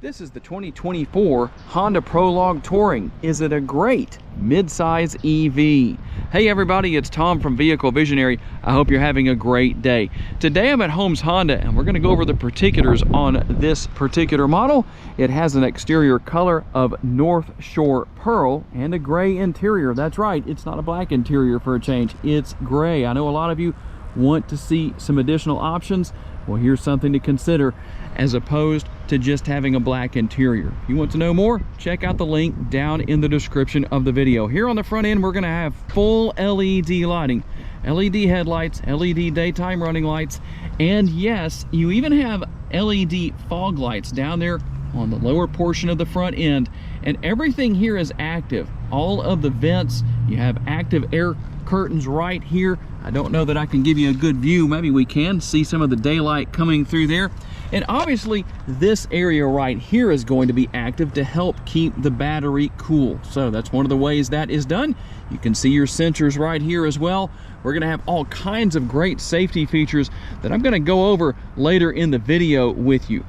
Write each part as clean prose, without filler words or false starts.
This is the 2024 Honda Prologue Touring. Is it a great midsize EV? Hey everybody, it's Tom from Vehicle Visionary. I hope you're having a great day. Today I'm at Holmes Honda and we're going to go over the particulars on this particular model. It has an exterior color of North Shore Pearl and a gray interior. That's right, it's not a black interior for a change, it's gray. I know a lot of you want to see some additional options. Well, here's something to consider as opposed to just having a black interior. If you want to know more, check out the link down in the description of the video. Here on the front end, we're going to have full LED lighting, LED headlights, LED daytime running lights, and yes, you even have LED fog lights down there on the lower portion of the front end, and everything here is active. All of the vents, you have active air curtains right here. I don't know that I can give you a good view. Maybe we can see some of the daylight coming through there. And obviously this area right here is going to be active to help keep the battery cool. So that's one of the ways that is done. You can see your sensors right here as well. We're going to have all kinds of great safety features that I'm going to go over later in the video with you.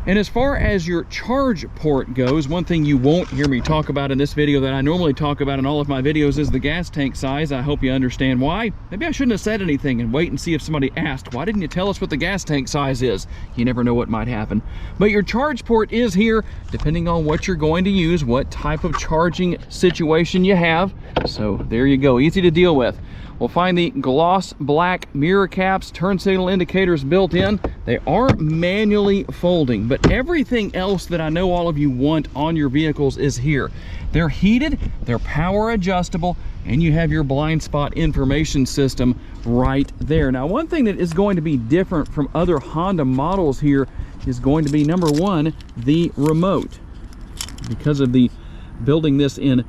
And as far as your charge port goes, one thing you won't hear me talk about in this video that I normally talk about in all of my videos is the gas tank size. I hope you understand why. Maybe I shouldn't have said anything and wait and see if somebody asked, why didn't you tell us what the gas tank size is? You never know what might happen. But your charge port is here, depending on what you're going to use, what type of charging situation you have. So there you go, easy to deal with. We'll find the gloss black mirror caps, turn signal indicators built in. They are manually folding, but everything else that I know all of you want on your vehicles is here. They're heated, they're power adjustable, and you have your blind spot information system right there. Now, one thing that is going to be different from other Honda models here is going to be, number one, the remote. Because of the building this in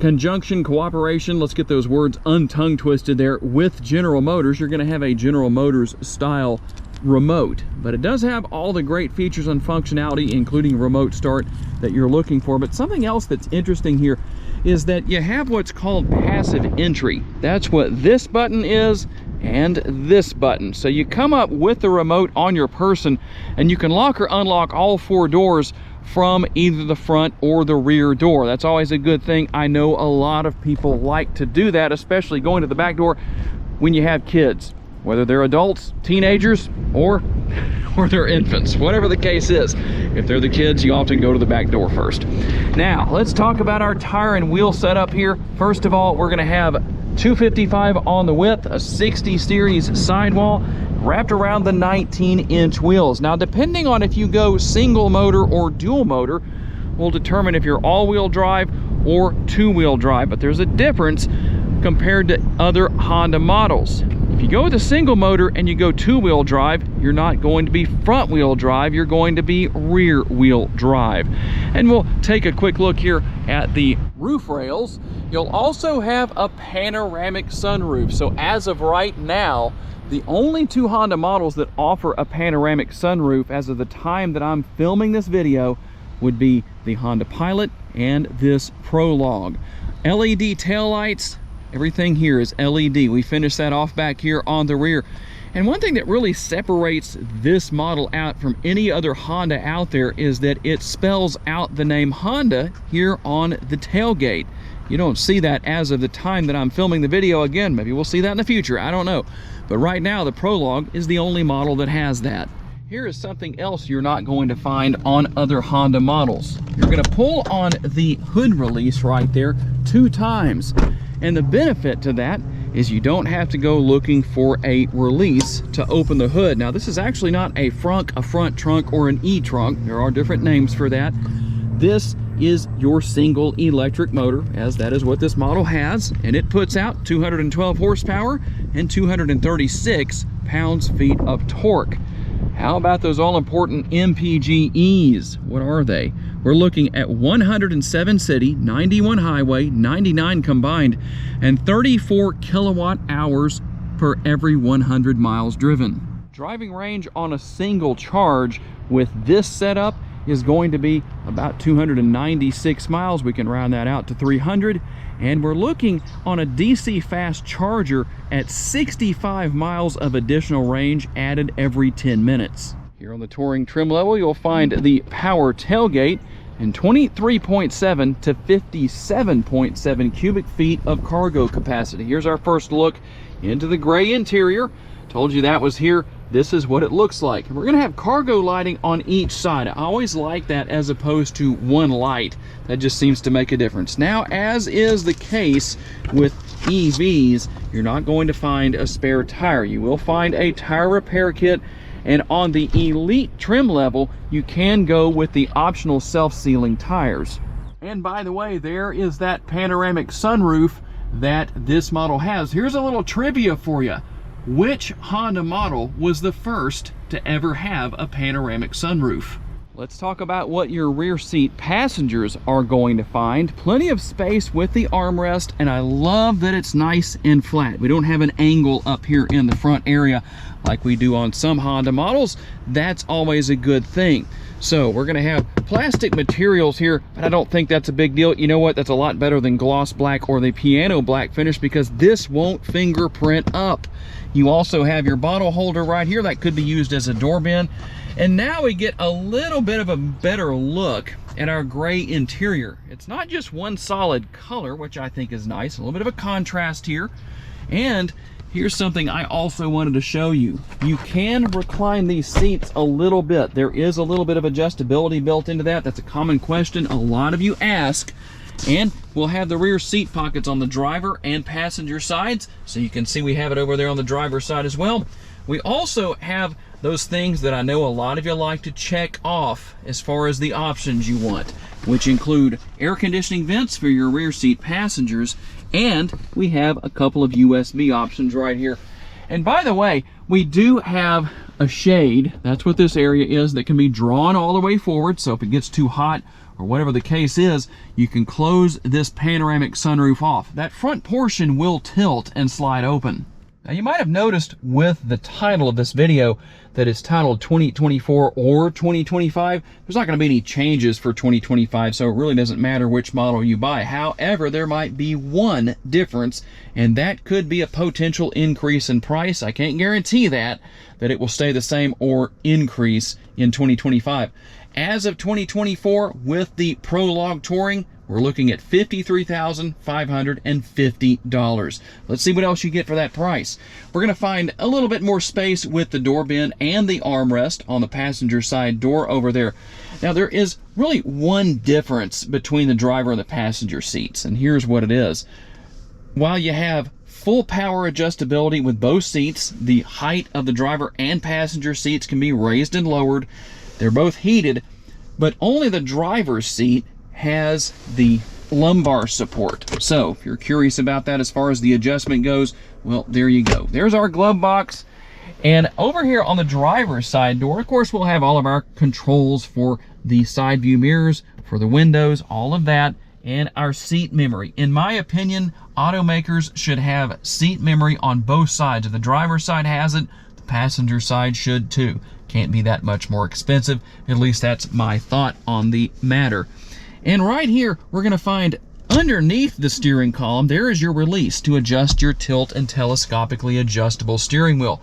conjunction, cooperation, let's get those words untongue twisted there, with General Motors, you're going to have a General Motors style remote, but it does have all the great features and functionality, including remote start, that you're looking for. But something else that's interesting here is that you have what's called passive entry. That's what this button is and this button. So you come up with the remote on your person and you can lock or unlock all four doors from either the front or the rear door. That's always a good thing. I know a lot of people like to do that, especially going to the back door when you have kids, whether they're adults, teenagers, or they're infants, whatever the case is. If they're the kids, you often go to the back door first. Now, let's talk about our tire and wheel setup here. First of all, we're gonna have 255 on the width, a 60 series sidewall, wrapped around the 19-inch wheels. Now, depending on if you go single motor or dual motor, will determine if you're all-wheel drive or two-wheel drive, but there's a difference compared to other Honda models. If you go with a single motor and you go two-wheel drive, you're not going to be front-wheel drive, you're going to be rear-wheel drive. And we'll take a quick look here at the roof rails. You'll also have a panoramic sunroof. So as of right now, the only two Honda models that offer a panoramic sunroof as of the time that I'm filming this video would be the Honda Pilot and this Prologue. LED taillights, everything here is LED. We finished that off back here on the rear. And one thing that really separates this model out from any other Honda out there is that it spells out the name Honda here on the tailgate. You don't see that as of the time that I'm filming the video. Again, maybe we'll see that in the future, I don't know. But right now, the Prologue is the only model that has that. Here is something else you're not going to find on other Honda models. You're gonna pull on the hood release right there 2 times. And the benefit to that is you don't have to go looking for a release to open the hood. Now, this is actually not a front trunk, or an E-trunk. There are different names for that. This is your single electric motor, as that is what this model has, and it puts out 212 horsepower and 236 pounds-feet of torque. How about those all-important MPGEs? What are they? We're looking at 107 city, 91 highway, 99 combined, and 34 kilowatt hours per every 100 miles driven. Driving range on a single charge with this setup is going to be about 296 miles. We can round that out to 300. And we're looking on a DC fast charger at 65 miles of additional range added every 10 minutes. Here on the Touring trim level, you'll find the power tailgate and 23.7 to 57.7 cubic feet of cargo capacity. Here's our first look into the gray interior. Told you that was here. This is what it looks like. And we're going to have cargo lighting on each side. I always like that as opposed to one light. That just seems to make a difference. Now, as is the case with EVs, you're not going to find a spare tire. You will find a tire repair kit. And on the Elite trim level, you can go with the optional self-sealing tires. And by the way, there is that panoramic sunroof that this model has. Here's a little trivia for you. Which Honda model was the first to ever have a panoramic sunroof? Let's talk about what your rear seat passengers are going to find. Plenty of space with the armrest, and I love that it's nice and flat. We don't have an angle up here in the front area like we do on some Honda models. That's always a good thing. So we're gonna have plastic materials here, but I don't think that's a big deal. You know what? That's a lot better than gloss black or the piano black finish, because this won't fingerprint up. You also have your bottle holder right here that could be used as a door bin. And now we get a little bit of a better look at our gray interior. It's not just one solid color, which I think is nice. A little bit of a contrast here. And here's something I also wanted to show you. You can recline these seats a little bit. There is a little bit of adjustability built into that. That's a common question a lot of you ask. And we'll have the rear seat pockets on the driver and passenger sides. So you can see we have it over there on the driver's side as well. We also have those things that I know a lot of you like to check off as far as the options you want, which include air conditioning vents for your rear seat passengers, and we have a couple of USB options right here. And by the way, we do have a shade. That's what this area is, that can be drawn all the way forward, so if it gets too hot or whatever the case is, you can close this panoramic sunroof off. That front portion will tilt and slide open. Now, you might have noticed with the title of this video that it's titled 2024 or 2025. There's not going to be any changes for 2025, so it really doesn't matter which model you buy. However, there might be one difference, and that could be a potential increase in price. I can't guarantee that it will stay the same or increase in 2025. As of 2024, with the Prologue Touring, we're looking at $53,550. Let's see what else you get for that price. We're going to find a little bit more space with the door bin and the armrest on the passenger side door over there. Now, there is really one difference between the driver and the passenger seats, and here's what it is. While you have full power adjustability with both seats, the height of the driver and passenger seats can be raised and lowered. They're both heated, but only the driver's seat has the lumbar support. So if you're curious about that as far as the adjustment goes, well, there you go. There's our glove box. And over here on the driver's side door, of course, we'll have all of our controls for the side view mirrors, for the windows, all of that, and our seat memory. In my opinion, automakers should have seat memory on both sides. If the driver's side has it, the passenger side should too. Can't be that much more expensive. At least that's my thought on the matter. And right here, we're going to find underneath the steering column, there is your release to adjust your tilt and telescopically adjustable steering wheel.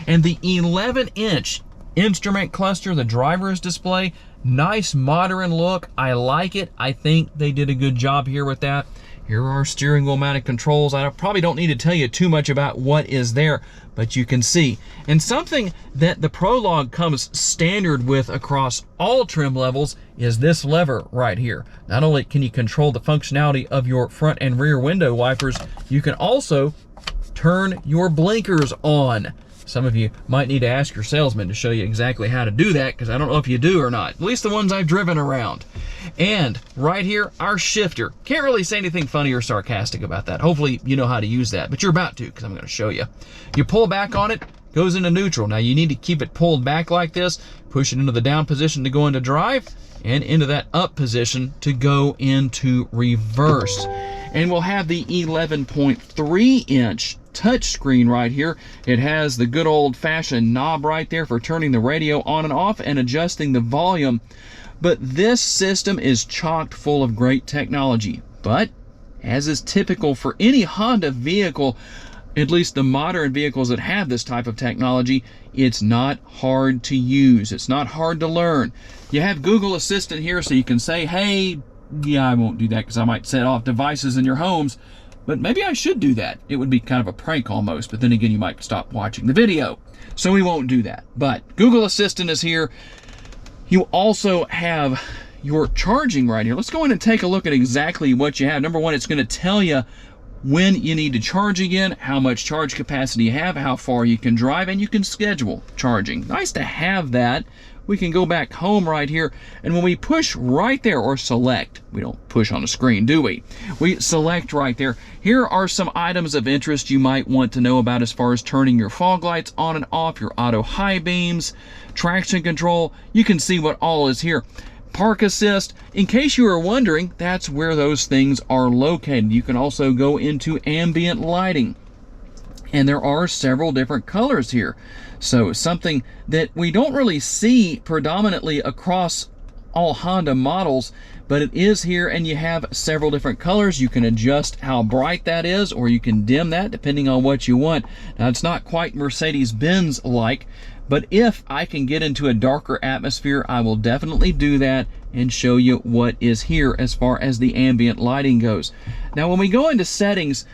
And the 11-inch instrument cluster, the driver's display, nice modern look. I like it. I think they did a good job here with that. Here are our steering wheel mounted controls. I probably don't need to tell you too much about what is there, but you can see. And something that the Prologue comes standard with across all trim levels is this lever right here. Not only can you control the functionality of your front and rear window wipers, you can also turn your blinkers on. Some of you might need to ask your salesman to show you exactly how to do that, because I don't know if you do or not. At least the ones I've driven around. And right here, our shifter. Can't really say anything funny or sarcastic about that. Hopefully you know how to use that, but you're about to, because I'm going to show you. You pull back on it, goes into neutral. Now you need to keep it pulled back like this, push it into the down position to go into drive, and into that up position to go into reverse. And we'll have the 11.3-inch touchscreen right here. It has the good old-fashioned knob right there for turning the radio on and off and adjusting the volume. But this system is chock full of great technology. But, as is typical for any Honda vehicle, at least the modern vehicles that have this type of technology, it's not hard to use. It's not hard to learn. You have Google Assistant here, so you can say, hey, yeah, I won't do that because I might set off devices in your homes, but maybe I should do that. It would be kind of a prank almost, but then again, you might stop watching the video. So we won't do that. But Google Assistant is here. You also have your charging right here. Let's go in and take a look at exactly what you have. Number one, it's going to tell you when you need to charge again, how much charge capacity you have, how far you can drive, and you can schedule charging. Nice to have that. We can go back home right here, and when we push right there, or select, we don't push on the screen, do we? We select right there. Here are some items of interest you might want to know about as far as turning your fog lights on and off, your auto high beams, traction control. You can see what all is here. Park assist, in case you are wondering, that's where those things are located. You can also go into ambient lighting, and there are several different colors here. So something that we don't really see predominantly across all Honda models, but it is here, and you have several different colors. You can adjust how bright that is, or you can dim that depending on what you want. Now, it's not quite Mercedes-Benz like, but if I can get into a darker atmosphere, I will definitely do that and show you what is here as far as the ambient lighting goes. Now, when we go into settings,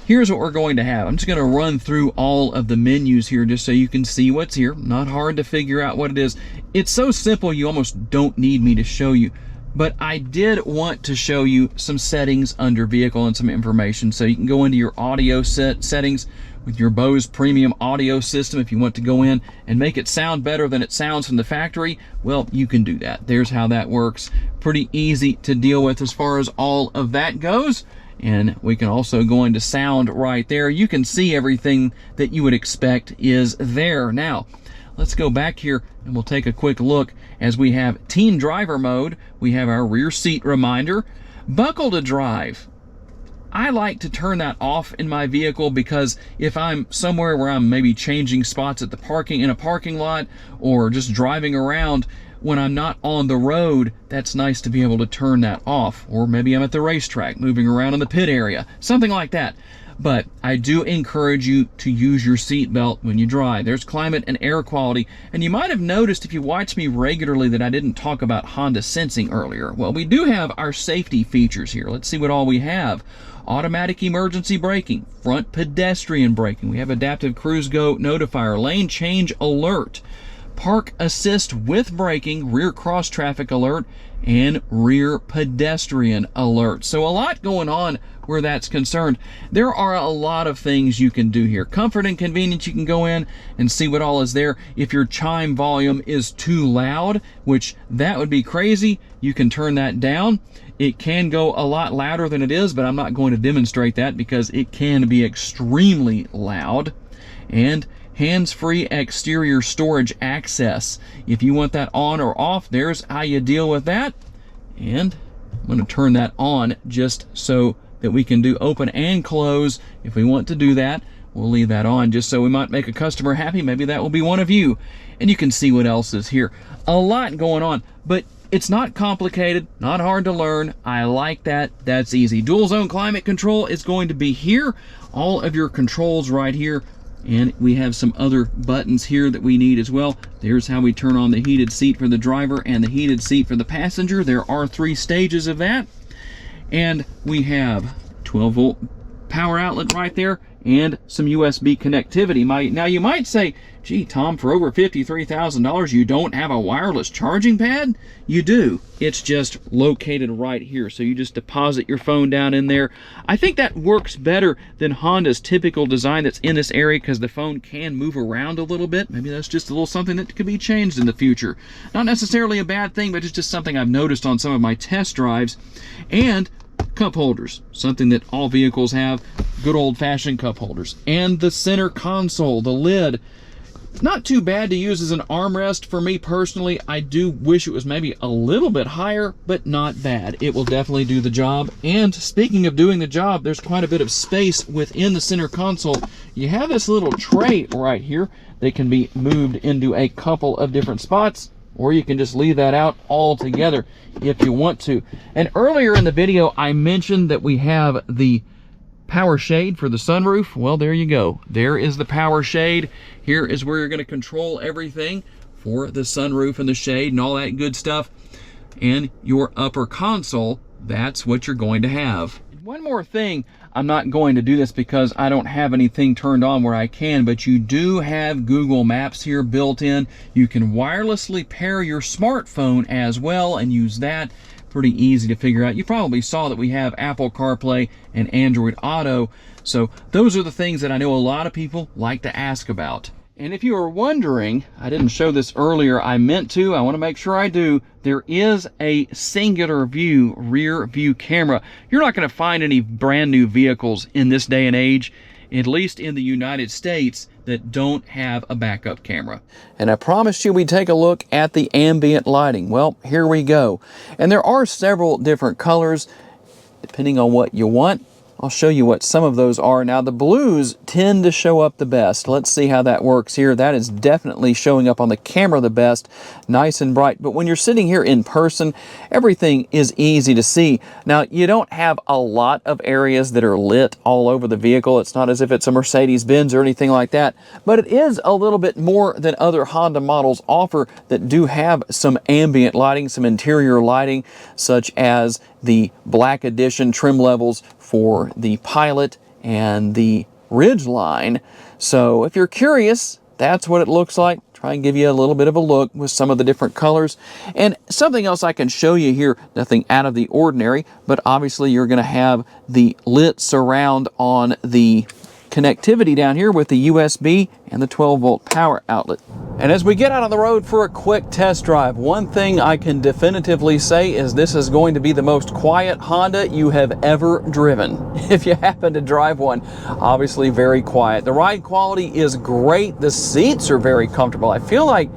here's what we're going to have. I'm just going to run through all of the menus here just so you can see what's here. Not hard to figure out what it is. It's so simple you almost don't need me to show you. But I did want to show you some settings under vehicle and some information. So you can go into your audio settings with your Bose premium audio system. If you want to go in and make it sound better than it sounds from the factory, well, you can do that. There's how that works. Pretty easy to deal with as far as all of that goes. And we can also go into sound right there. You can see everything that you would expect is there. Now, let's go back here and we'll take a quick look as we have teen driver mode. We have our rear seat reminder, buckle to drive. I like to turn that off in my vehicle because if I'm somewhere where I'm maybe changing spots at the in a parking lot, or just driving around when I'm not on the road, that's nice to be able to turn that off. Or maybe I'm at the racetrack, moving around in the pit area, something like that. But I do encourage you to use your seatbelt when you drive. There's climate and air quality. And you might have noticed if you watch me regularly that I didn't talk about Honda Sensing earlier. Well, we do have our safety features here. Let's see what all we have. Automatic emergency braking, front pedestrian braking. We have adaptive cruise go notifier, lane change alert, park assist with braking, rear cross traffic alert, and rear pedestrian alert. So a lot going on where that's concerned. There are a lot of things you can do here. Comfort and convenience, you can go in and see what all is there. If your chime volume is too loud, which that would be crazy, you can turn that down. It can go a lot louder than it is, but I'm not going to demonstrate that because it can be extremely loud. And hands-free exterior storage access. If you want that on or off, there's how you deal with that. And I'm going to turn that on just so that we can do open and close. If we want to do that, we'll leave that on just so we might make a customer happy. Maybe that will be one of you. And you can see what else is here. A lot going on, but it's not complicated, not hard to learn. I like that. That's easy. Dual zone climate control is going to be here. All of your controls right here. And we have some other buttons here that we need as well. There's how we turn on the heated seat for the driver and the heated seat for the passenger. There are 3 stages of that. And we have 12-volt power outlet right there and some USB connectivity. Now you might say, gee, Tom, for over $53,000, you don't have a wireless charging pad? You do. It's just located right here. So you just deposit your phone down in there. I think that works better than Honda's typical design that's in this area because the phone can move around a little bit. Maybe that's just a little something that could be changed in the future. Not necessarily a bad thing, but it's just something I've noticed on some of my test drives. And cup holders, something that all vehicles have, good old-fashioned cup holders. And the center console, the lid, not too bad to use as an armrest for me personally. I do wish it was maybe a little bit higher, but not bad. It will definitely do the job. And speaking of doing the job, there's quite a bit of space within the center console. You have this little tray right here that can be moved into a couple of different spots, or you can just leave that out altogether if you want to. And earlier in the video, I mentioned that we have the Power shade for the sunroof. Well, there you go. There is the power shade. Here is where you're going to control everything for the sunroof and the shade and all that good stuff. And your upper console, that's what you're going to have. One more thing, I'm not going to do this because I don't have anything turned on where I can, but you do have Google Maps here built in. You can wirelessly pair your smartphone as well and use that. Pretty easy to figure out. You probably saw that we have Apple CarPlay and Android Auto. So those are the things that I know a lot of people like to ask about. And if you are wondering, I didn't show this earlier, I meant to, I want to make sure I do, there is a singular view rear view camera. You're not going to find any brand new vehicles in this day and age, at least in the United States, that don't have a backup camera. And I promised you we'd take a look at the ambient lighting. Well, here we go. And there are several different colors, depending on what you want. I'll show you what some of those are. Now, the blues tend to show up the best. Let's see how that works here. That is definitely showing up on the camera the best, nice and bright. But when you're sitting here in person, everything is easy to see. Now, you don't have a lot of areas that are lit all over the vehicle. It's not as if it's a Mercedes-Benz or anything like that, but it is a little bit more than other Honda models offer that do have some ambient lighting, some interior lighting, such as the Black Edition trim levels for the Pilot and the Ridgeline. So if you're curious, that's what it looks like. Try and give you a little bit of a look with some of the different colors. And something else I can show you here, nothing out of the ordinary, but obviously you're going to have the lit surround on the connectivity down here with the USB and the 12-volt power outlet. And as we get out on the road for a quick test drive, one thing I can definitively say is this is going to be the most quiet Honda you have ever driven. If you happen to drive one, obviously very quiet. The ride quality is great. The seats are very comfortable. I feel like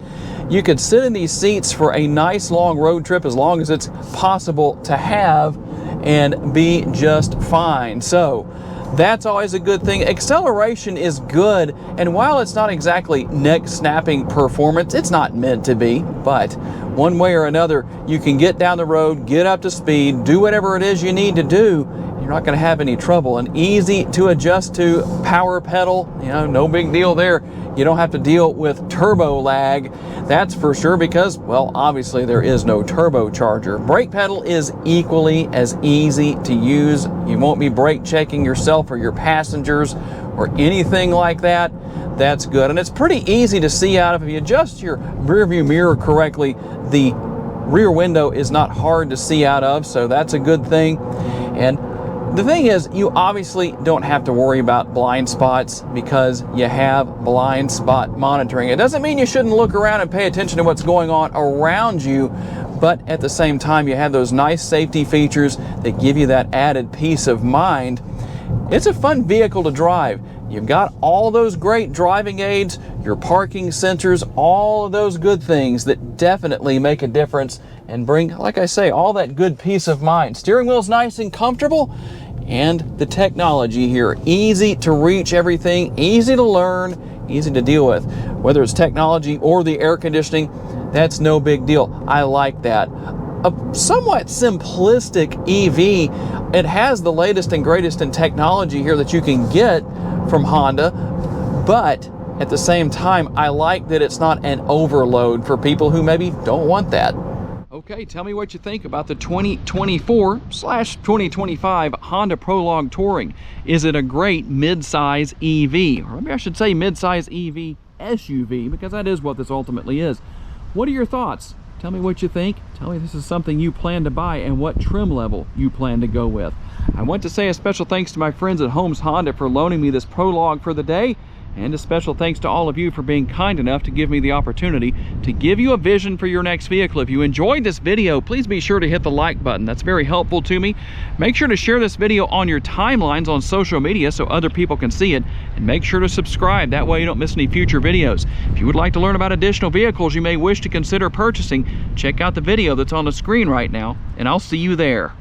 you could sit in these seats for a nice long road trip as long as it's possible to have and be just fine. So that's always a good thing. Acceleration is good, and while it's not exactly neck-snapping performance, it's not meant to be, but one way or another, you can get down the road, get up to speed, do whatever it is you need to do. You're not going to have any trouble. An easy to adjust to power pedal, you know, no big deal there. You don't have to deal with turbo lag, that's for sure, because, well, obviously there is no turbocharger. Brake pedal is equally as easy to use. You won't be brake checking yourself or your passengers or anything like that. That's good. And it's pretty easy to see out of. If you adjust your rear view mirror correctly, the rear window is not hard to see out of, so that's a good thing. And the thing is, you obviously don't have to worry about blind spots because you have blind spot monitoring. It doesn't mean you shouldn't look around and pay attention to what's going on around you, but at the same time, you have those nice safety features that give you that added peace of mind. It's a fun vehicle to drive. You've got all those great driving aids, your parking sensors, all of those good things that definitely make a difference and bring, like I say, all that good peace of mind. Steering wheel's nice and comfortable, and the technology here, easy to reach everything, easy to learn, easy to deal with. Whether it's technology or the air conditioning, that's no big deal. I like that. A somewhat simplistic EV. It has the latest and greatest in technology here that you can get from Honda, but at the same time, I like that it's not an overload for people who maybe don't want that. Okay, tell me what you think about the 2024/2025 Honda Prologue Touring. Is it a great midsize EV? Or maybe I should say midsize EV SUV, because that is what this ultimately is. What are your thoughts? Tell me what you think. Tell me if this is something you plan to buy and what trim level you plan to go with. I want to say a special thanks to my friends at Holmes Honda for loaning me this Prologue for the day. And a special thanks to all of you for being kind enough to give me the opportunity to give you a vision for your next vehicle. If you enjoyed this video, please be sure to hit the like button. That's very helpful to me. Make sure to share this video on your timelines on social media so other people can see it. And make sure to subscribe. That way you don't miss any future videos. If you would like to learn about additional vehicles you may wish to consider purchasing, check out the video that's on the screen right now, and I'll see you there.